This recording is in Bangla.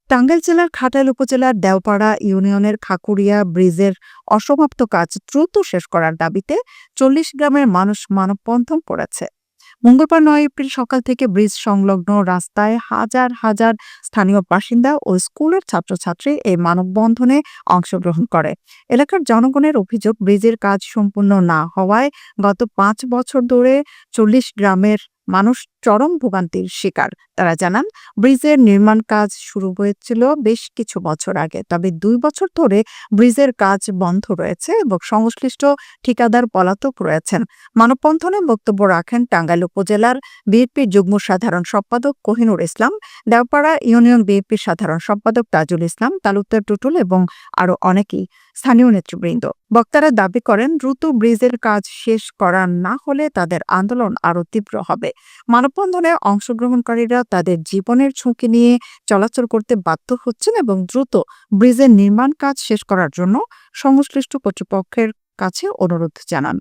টাঙ্গাইল জেলার ঘাটাইল উপজেলার দেওপাড়া ইউনিয়নের খাকুরিয়া ব্রিজের অসমাপ্ত কাজ দ্রুত শেষ করার দাবিতে ৪০ গ্রামের মানুষ মানববন্ধন করেছে। মঙ্গলবার ৯ এপ্রিল সকাল থেকে ব্রিজ সংলগ্ন রাস্তায় হাজার হাজার স্থানীয় বাসিন্দা ও স্কুলের ছাত্রছাত্রী এই মানববন্ধনে অংশগ্রহণ করে। এলাকার জনগণের অভিযোগ, ব্রিজের কাজ সম্পূর্ণ না হওয়ায় গত ৫ বছর ধরে ৪০ গ্রামের মানুষ চরম ভোগান্তির শিকার। তারা জানান, ব্রিজের নির্মাণ কাজ শুরু হয়েছিল বেশ কিছু বছর আগে, তবে ২ বছর ধরে ব্রিজের কাজ বন্ধ রয়েছে এবং সংশ্লিষ্ট ঠিকাদার পলাতক রয়েছেন। মানববন্ধনে বক্তব্য রাখেন টাঙ্গাইল উপজেলার বিএনপির যুগ্ম সাধারণ সম্পাদক কোহিনুর ইসলাম, দেওপাড়া ইউনিয়ন বিএনপির সাধারণ সম্পাদক তাজুল ইসলাম, তালুকদার টুটুল এবং আরো অনেকেই স্থানীয় নেতৃবৃন্দ। বক্তারা দাবি করেন, দ্রুত ব্রিজের কাজ শেষ করা না হলে তাদের আন্দোলন আরো তীব্র হবে। মানববন্ধনে অংশগ্রহণকারীরা তাদের জীবনের ঝুঁকি নিয়ে চলাচল করতে বাধ্য হচ্ছেন এবং দ্রুত ব্রিজের নির্মাণ কাজ শেষ করার জন্য সংশ্লিষ্ট কর্তৃপক্ষের কাছে অনুরোধ জানান।